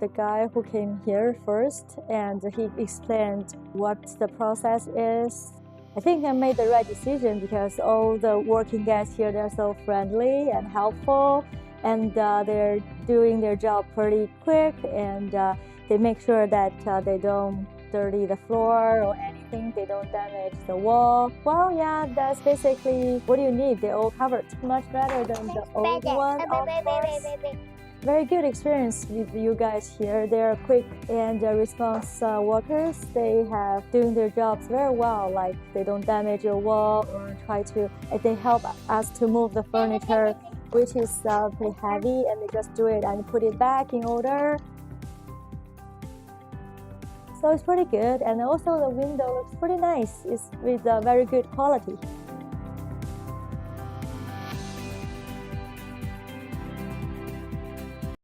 the guy who came here first, and he explained what the process is. I think I made the right decision because all the working guys here, they're so friendly and helpful, and they're doing their job pretty quick, and they make sure that they don't dirty the floor or anything, they don't damage the wall. Well, yeah, that's basically what you need. They all covered much better than the old one, of course. Very good experience with you guys here. They're quick and response workers. They have doing their jobs very well, like they don't damage your wall or they help us to move the furniture, which is pretty heavy, and they just do it and put it back in order. So it's pretty good, and also the window looks pretty nice. It's with very good quality.